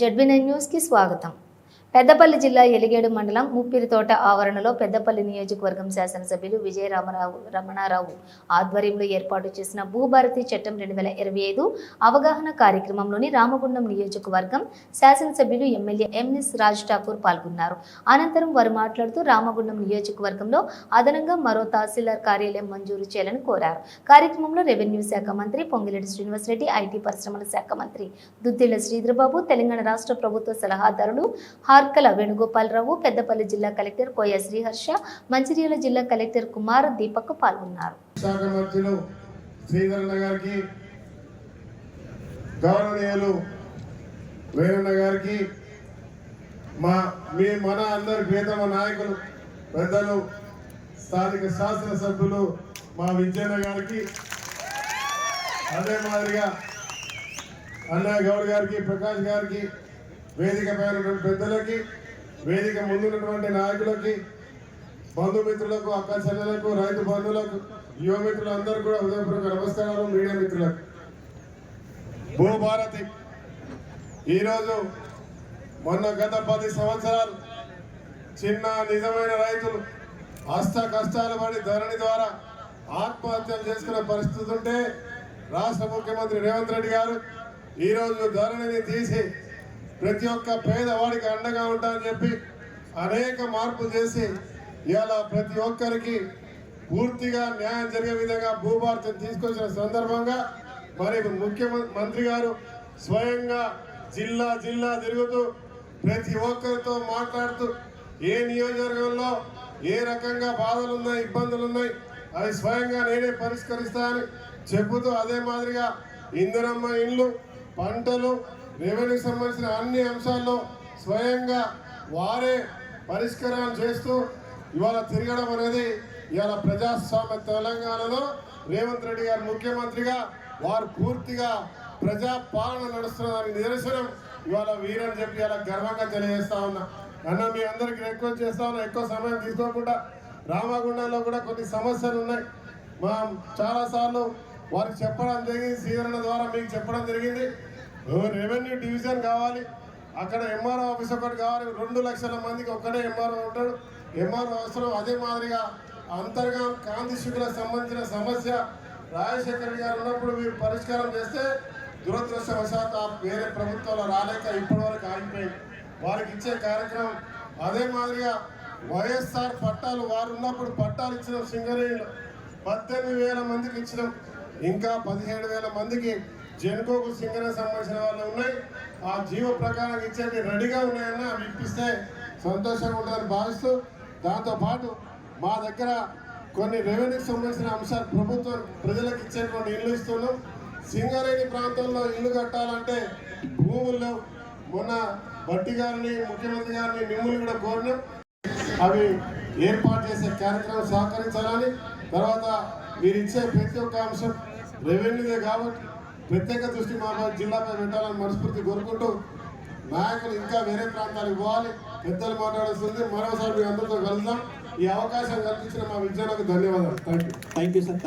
జెడ్బీ9 news కి స్వాగతం। పెద్దపల్లి జిల్లా ఎలిగేడు మండలం ముప్పిరితోట ఆవరణలో పెద్దపల్లి నియోజకవర్గం శాసనసభ్యులు విజయ రమణారావు ఆధ్వర్యంలో ఏర్పాటు చేసిన భూభారతి చట్టం 2025 అవగాహన కార్యక్రమంలోని రామగుండం నియోజకవర్గం శాసనసభ్యులు ఎమ్మెల్యే ఎంఎస్ రాజ్ ఠాకూర్ పాల్గొన్నారు। అనంతరం వారు మాట్లాడుతూ రామగుండం నియోజకవర్గంలో అదనంగా మరో తహసీల్దార్ కార్యాలయం మంజూరు చేయాలని కోరారు। కార్యక్రమంలో రెవెన్యూ శాఖ మంత్రి పొంగిరెడ్డి శ్రీనివాసరెడ్డి, ఐటీ పరిశ్రమల శాఖ మంత్రి దుద్దిళ్ల శ్రీధరబాబు, తెలంగాణ రాష్ట్ర ప్రభుత్వ సలహాదారులు హార్కల వేణుగోపాలరావు, పెద్దపల్లి జిల్లా కలెక్టర్ కోయ శ్రీహర్ష, మంచిర్యాల జిల్లా కలెక్టర్ కుమార్ దీపక్ పాల్గొన్నారు। మన అందరి ప్రియతమ నాయకులు పెద్దలు స్థానిక శాసనసభ్యులు మా విజయన్న గారికి, అదే మాదిరిగా అన్నయ్య గౌడ్ గారికి, ప్రకాష్ గారికి, వేదిక పైన పెద్దలకి, వేదిక ముందున్నటువంటి నాయకులకి, బంధుమిత్రులకు, అక్క చెల్లెలకు, రైతు బంధువులకు, యువ మిత్రులందరూ కూడా హృదయపూర్వక నమస్కారాలు। మీడియా మిత్రులకు భూభారతి ఈరోజు గత 10 సంవత్సరాలు చిన్న నిజమైన రైతులు అష్ట కష్టాలు పడి ధరణి ద్వారా ఆత్మహత్యలు చేసుకునే పరిస్థితి ఉంటే రాష్ట్ర ముఖ్యమంత్రి రేవంత్ రెడ్డి గారు ఈరోజు ధరణిని తీసి ప్రతి ఒక్క పేదవాడికి అండగా ఉంటానని చెప్పి అనేక మార్పులు చేసి ఇవాళ ప్రతి ఒక్కరికి పూర్తిగా న్యాయం జరిగే విధంగా భూభారతి తీసుకొచ్చిన సందర్భంగా మరి ముఖ్యమంత్రి గారు స్వయంగా జిల్లా జిల్లా తిరుగుతూ ప్రతి ఒక్కరితో మాట్లాడుతూ ఏ నియోజకవర్గంలో ఏ రకంగా బాధలు ఉన్నాయి, ఇబ్బందులు ఉన్నాయి, అవి స్వయంగా నేనే పరిష్కరిస్తానని చెబుతూ, అదే మాదిరిగా ఇందిరమ్మ ఇండ్లు, పంటలు, రెవెన్యూ సంబంధించిన అన్ని అంశాల్లో స్వయంగా వారే పరిష్కారాలు చేస్తూ ఇవాళ తిరగడం అనేది ఇవాళ ప్రజాస్వామ్య తెలంగాణలో రేవంత్ రెడ్డి గారు ముఖ్యమంత్రిగా వారు పూర్తిగా ప్రజా పాలన నడుస్తున్నదానికి నిదర్శనం ఇవాళ వీరని చెప్పి ఇలా గర్వంగా తెలియజేస్తా ఉన్నా। అన్న మీ అందరికీ రిక్వెస్ట్ చేస్తా ఉన్నా, ఎక్కువ సమయం తీసుకోకుండా రామగుండంలో కూడా కొన్ని సమస్యలు ఉన్నాయి। చాలాసార్లు వారికి చెప్పడం జరిగింది, సీదరణ ద్వారా మీకు చెప్పడం జరిగింది। రెవెన్యూ డివిజన్ కావాలి, అక్కడ ఎంఆర్ఓ ఆఫీస్ ఒకటి కావాలి, 2 లక్షల మందికి ఒక్కడే ఎంఆర్ఓ ఉంటాడు, ఎంఆర్ఓ అవసరం। అదే మాదిరిగా అంతర్గా కాంతి శుక్లకు సంబంధించిన సమస్య రాజశేఖర్ గారు ఉన్నప్పుడు మీరు పరిష్కారం చేస్తే దురదృష్టవశాత్తు వేరే ప్రభుత్వంలో రాలేక ఇప్పటివరకు ఆగిపోయింది, వారికి ఇచ్చే కార్యక్రమం। అదే మాదిరిగా వైఎస్ఆర్ పట్టాలు వారు ఉన్నప్పుడు పట్టాలు ఇచ్చినాం, సింగరేణిలో 18,000 మందికి ఇచ్చినాం, ఇంకా 17,000 మందికి జెన్కోకు సింగరేణి సంబంధించిన వాళ్ళు ఉన్నాయి। ఆ జీవో ప్రకారం ఇచ్చేది రెడీగా ఉన్నాయన్న, అవి ఇప్పిస్తే సంతోషంగా ఉంటుందని భావిస్తూ, దాంతోపాటు మా దగ్గర కొన్ని రెవెన్యూకి సంబంధించిన అంశాలు ప్రభుత్వం ప్రజలకు ఇచ్చేటువంటి ఇల్లు ఇస్తున్నాం। సింగరేణి ప్రాంతంలో ఇల్లు కట్టాలంటే భూముల్లో మొన్న బట్టి గారిని, ముఖ్యమంత్రి గారిని, మిమ్మల్ని కూడా కోరినాం, అవి ఏర్పాటు చేసే కార్యక్రమం సహకరించాలని। తర్వాత మీరు ఇచ్చే ప్రతి ఒక్క అంశం రెవెన్యూదే కాబట్టి ప్రత్యేక దృష్టి మా జిల్లాపై పెట్టాలని మనస్ఫూర్తి కోరుకుంటూ, నాయకులు ఇంకా వేరే ప్రాంతాలకు పోవాలి, పెద్దలు మాట్లాడుతుంది। మరోసారి మీ అందరితో కలుద్దాం। ఈ అవకాశం కల్పించిన మా విజయాలకు ధన్యవాదాలు। Thank you sir.